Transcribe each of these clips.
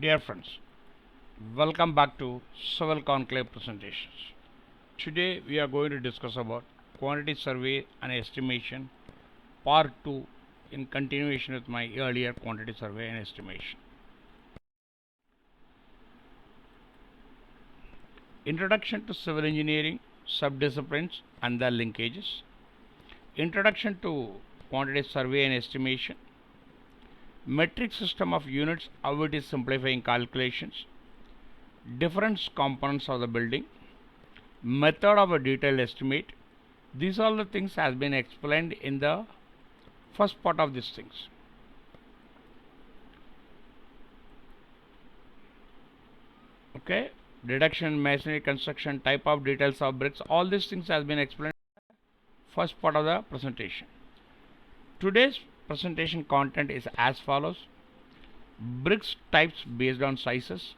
Dear friends, welcome back to Civil Conclave presentations. Today we are going to discuss about quantity survey and estimation part 2 in continuation with my earlier quantity survey and estimation. Introduction to civil engineering subdisciplines and their linkages. Introduction to quantity survey and estimation. Metric system of units, how it is simplifying calculations. Different components of the building. Method of a detailed estimate. These all the things has been explained in the first part of these things. Okay, deduction, masonry construction, type of details of bricks, all these things has been explained in the first part of the presentation. Today's presentation content is as follows: bricks types based on sizes.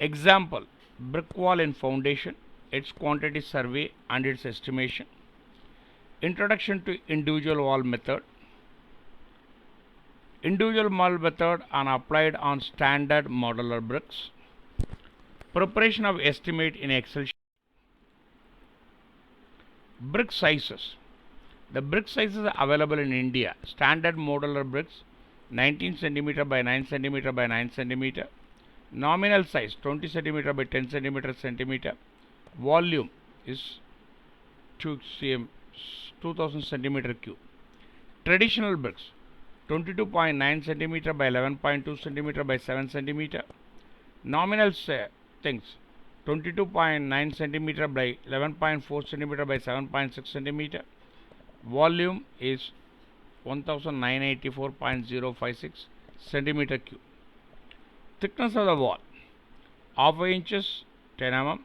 Example, brick wall in foundation, its quantity survey and its estimation. Introduction to individual wall method. Individual wall method are applied on standard modular bricks. Preparation of estimate in Excel sheet. Brick sizes. The brick sizes are available in India. Standard modular bricks 19 cm by 9 cm by 9 cm. Nominal size 20 cm by 10 cm. Volume is 2 cm 2000 cm cube. Traditional bricks 22.9 cm by 11.2 cm by 7 cm. Nominal things 22.9 cm by 11.4 cm by 7.6 cm. Volume is 1984.056 centimeter cube. Thickness of the wall half inches 10 mm,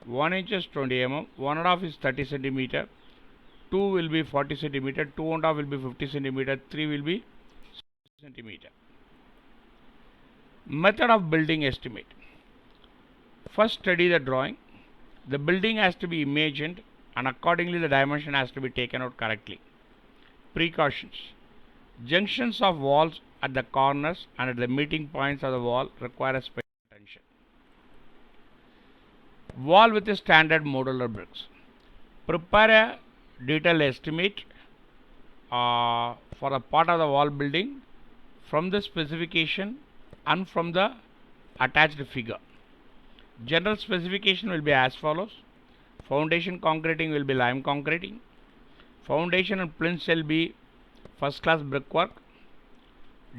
1 inches 20 mm, 1.5 is 30 centimeter, 2 will be 40 centimeter, 2.5 will be 50 centimeter, 3 will be 60 centimeter. Method of building estimate. First study the drawing. The building has to be imagined and accordingly the dimension has to be taken out correctly. Precautions. Junctions of walls at the corners and at the meeting points of the wall require a special attention. Wall with a standard modular bricks. Prepare a detailed estimate for a part of the wall building from the specification and from the attached figure. General specification will be as follows: foundation concreting will be lime concreting, foundation and plinth shall be first class brickwork,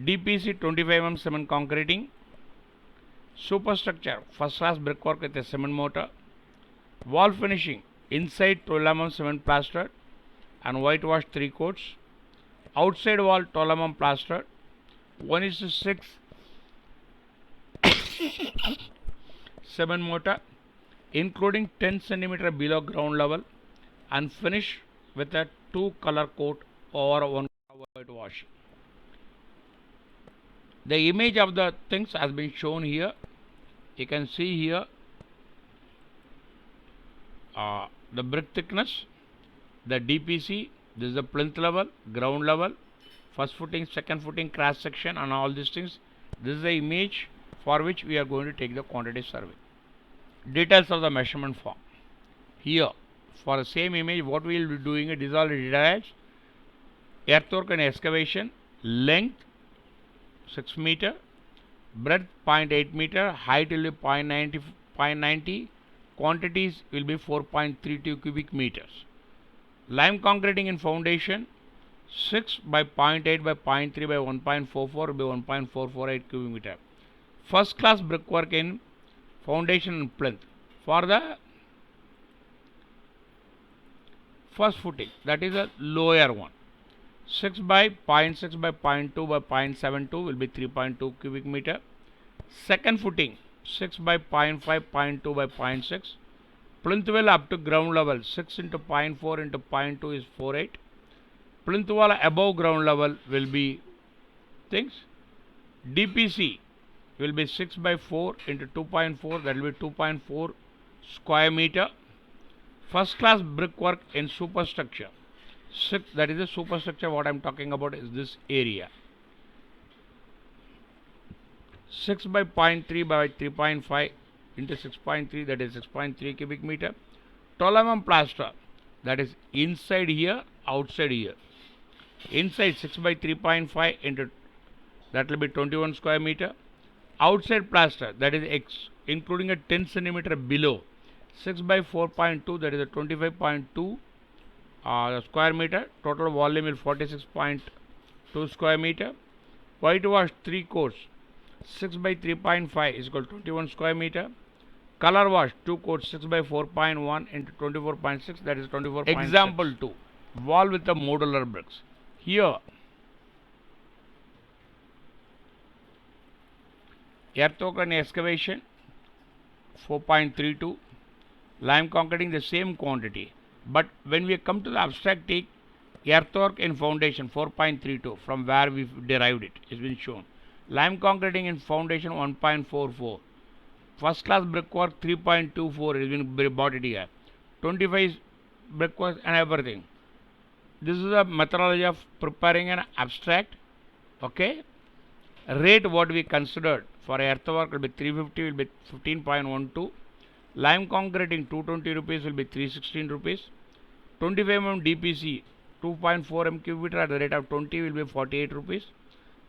DPC 25 mm cement concreting, superstructure first class brickwork with a cement mortar, wall finishing inside 12 mm cement plastered and whitewash 3 coats, outside wall 12 mm plastered, 1:6 cement mortar including 10 cm below ground level and finish with a 2 color coat over 1 whitewash. The image of the things has been shown here. You can see here the brick thickness, the DPC, this is the plinth level, ground level, first footing, second footing, cross section and all these things. This is the image for which we are going to take the quantity survey. Details of the measurement form. Here for the same image what we will be doing it is all details. Earthwork and excavation, length 6 meter, breadth 0.8 meter, height will be 0.90, quantities will be 4.32 cubic meters. Lime concreting in foundation 6 by 0.8 by 0.3 by 1.44 will be 1.448 cubic meter. First class brickwork in foundation and plinth for the first footing, that is a lower one, 6 by 0.6 by 0.2 by 0.72 will be 3.2 cubic meter. Second footing 6 by 0.5, 0.2 by 0.6. Plinth wall up to ground level 6 into 0.4 into 0.2 is 48. Plinth wall above ground level will be things. DPC will be 6 by 4 into 2.4, that will be 2.4 square meter. First class brickwork in superstructure 6, that is the superstructure what I am talking about is this area. 6 by 0.3 by 3.5 into 6.3, that is 6.3 cubic meter. 12 mm plaster, that is inside here, outside here. Inside 6 by 3.5 into, that will be 21 square meter. Outside plaster, that is including a 10 centimeter below, 6 by 4.2, that is a 25.2 square meter. Total volume is 46.2 square meter. Whitewash 3 coats, 6 by 3.5 is equal to 21 square meter. Color wash 2 coats, 6 by 4.1 into 24.6, that is 24.6. Example 2, wall with the modular bricks. Here, earthwork and excavation 4.32, lime concreting the same quantity. But when we come to the abstract take, earthwork and foundation 4.32, from where we derived it, has been shown. Lime concreting and foundation 1.44. First class brickwork 3.24 has been bought it here. 25 brickwork and everything. This is a methodology of preparing an abstract. Okay. Rate what we considered for earthwork will be 350, will be 15.12. Lime concreting 220 rupees will be 316 rupees. 25 mm DPC 2.4 m cubic meter at the rate of 20 will be 48 rupees.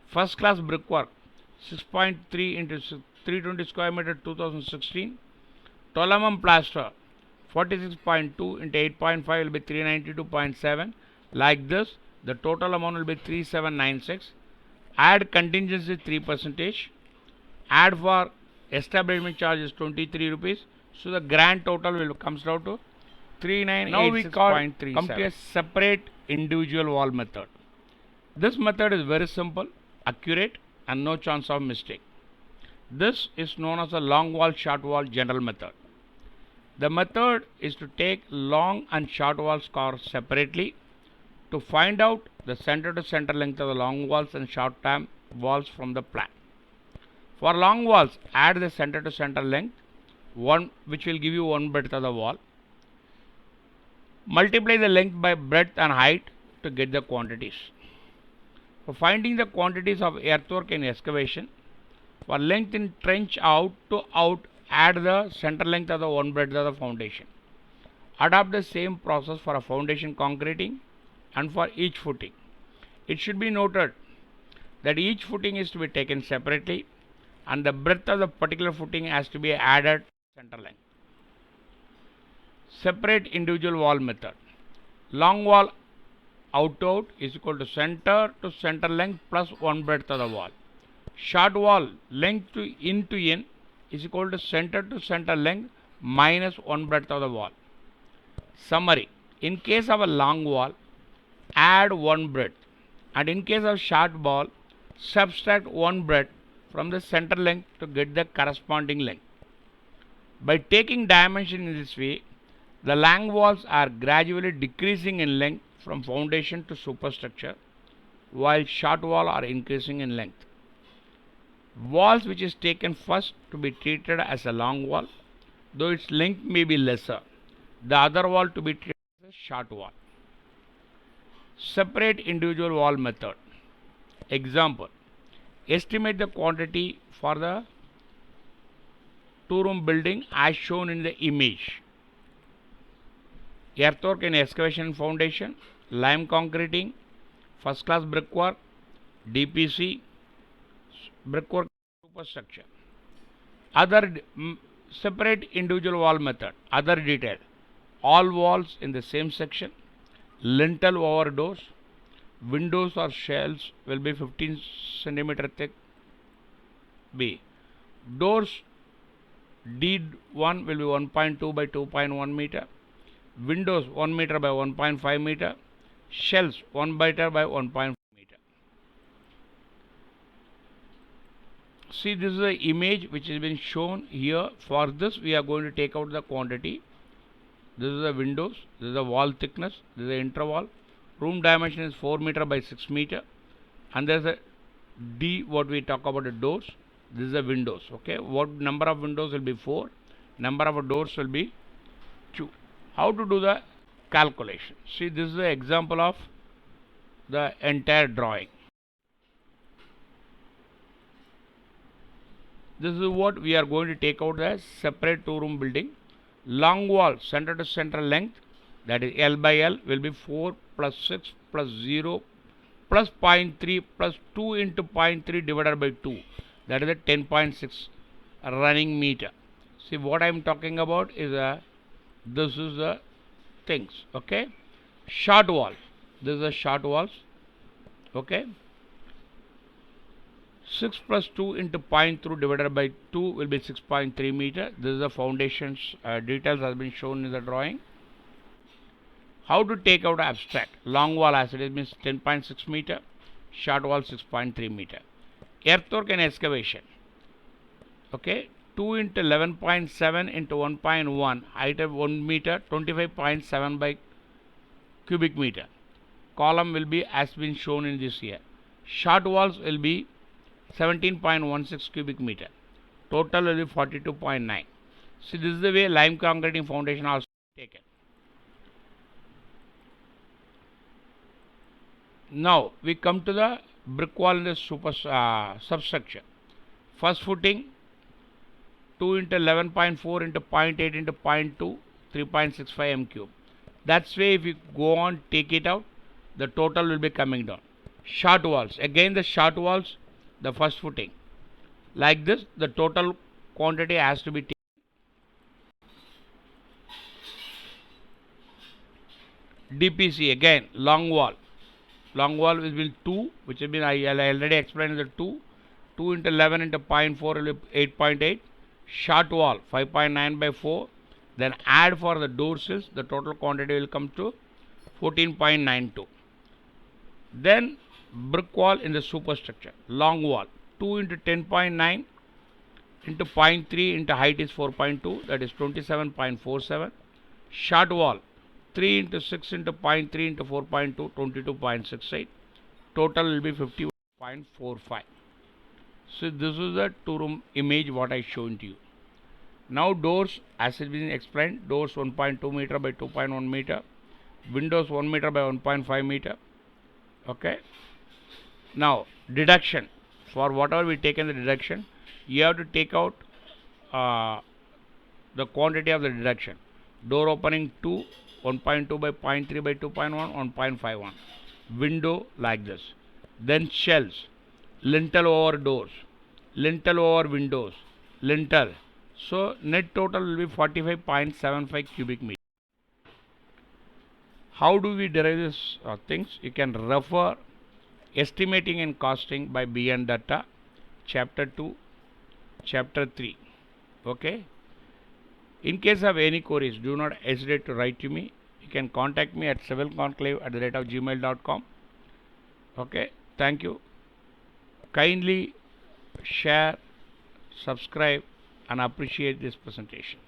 First class brickwork 6.3 into 320 square meter 2016. 12 mm plaster 46.2 into 8.5 will be 392.7. Like this, the total amount will be 3796. Add contingency 3%. Add for establishment charge is 23 rupees. So the grand total will comes down to 3986.37. Now we come to a separate individual wall method. This method is very simple, accurate, and no chance of mistake. This is known as a long wall, short wall general method. The method is to take long and short wall score separately to find out the center to center length of the long walls and short term walls from the plan. For long walls, add the center to center length, which will give you one breadth of the wall. Multiply the length by breadth and height to get the quantities. For finding the quantities of earthwork and excavation, for length in trench out to out, add the center length of the one breadth of the foundation. Adopt the same process for a foundation concreting and for each footing. It should be noted that each footing is to be taken separately and the breadth of the particular footing has to be added to center length. Separate individual wall method. Long wall out to out is equal to center length plus one breadth of the wall. Short wall length to in is equal to center length minus one breadth of the wall. Summary. In case of a long wall, add one breadth, and in case of short wall, subtract one breadth from the center length to get the corresponding length. By taking dimension in this way, the long walls are gradually decreasing in length from foundation to superstructure, while short wall are increasing in length. Walls which is taken first to be treated as a long wall, though its length may be lesser. The other wall to be treated as a short wall. Separate individual wall method. Example. Estimate the quantity for the 2-room building as shown in the image. Earthwork and excavation foundation, lime concreting, first class brickwork, DPC, brickwork superstructure. Other separate individual wall method. Other detail. All walls in the same section. Lintel over doors. Windows or shelves will be 15 centimeter thick. B. Doors D1 will be 1.2 by 2.1 meter. Windows 1 meter by 1.5 meter. Shelves 1 meter by 1.5 meter. See, this is the image which has been shown here. For this we are going to take out the quantity. This is the windows, this is the wall thickness, this is the interval. Room dimension is 4 meter by 6 meter, and there is a D, what we talk about the doors. This is the windows. Okay, what number of windows will be 4, number of doors will be 2. How to do the calculation? See, this is the example of the entire drawing. This is what we are going to take out as separate 2-room building. Long wall center to center length, that is L by L, will be 4 plus 6 plus 0 plus 0.3 plus 2 into 0.3 divided by 2. That is a 10.6 running meter. See what I am talking about is this is the things. Okay. Short wall. This is a short walls. Okay. 6 plus 2 into 0.3 divided by 2 will be 6.3 meter. This is the foundations details has been shown in the drawing. How to take out abstract? Long wall as it is means 10.6 meter, short wall 6.3 meter. Earthwork and excavation. Okay, 2 into 11.7 into 1.1, height of 1 meter, 25.7 by cubic meter. Column will be as been shown in this here. Short walls will be 17.16 cubic meter. Total will be 42.9. See, this is the way lime concreting foundation also taken. Now we come to the brick wall in the substructure. First footing 2 into 11.4 into 0.8 into 0.2, 3.65 m cube. That's way if you go on take it out, the total will be coming down. Short walls, again the short walls, the first footing. Like this, the total quantity has to be taken. DPC again, long wall. Long wall will be 2, which has been I already explained the 2. 2 into 11 into 0.4 will be 8.8. Short wall 5.9 by 4. Then add for the door sills, the total quantity will come to 14.92. Then brick wall in the superstructure. Long wall 2 into 10.9 into 0.3 into height is 4.2, that is 27.47. Short wall 3 into 6 into 0.3 into 4.2, 22.68. Total will be 50.45. So this is the 2-room image what I shown to you. Now doors, as it has been explained, doors 1.2 meter by 2.1 meter, windows 1 meter by 1.5 meter. Okay. Now deduction, for whatever we take in the deduction, you have to take out the quantity of the deduction. Door opening 2, 1.2 by 0.3 by 2.1, 1.51. Window like this. Then shells, lintel over doors, lintel over windows, lintel. So net total will be 45.75 cubic meter. How do we derive these things? You can refer estimating and costing by BN Data, chapter 2, chapter 3. Okay. In case of any queries, do not hesitate to write to me. You can contact me at civilconclave@gmail.com. Okay. Thank you. Kindly share, subscribe and appreciate this presentation.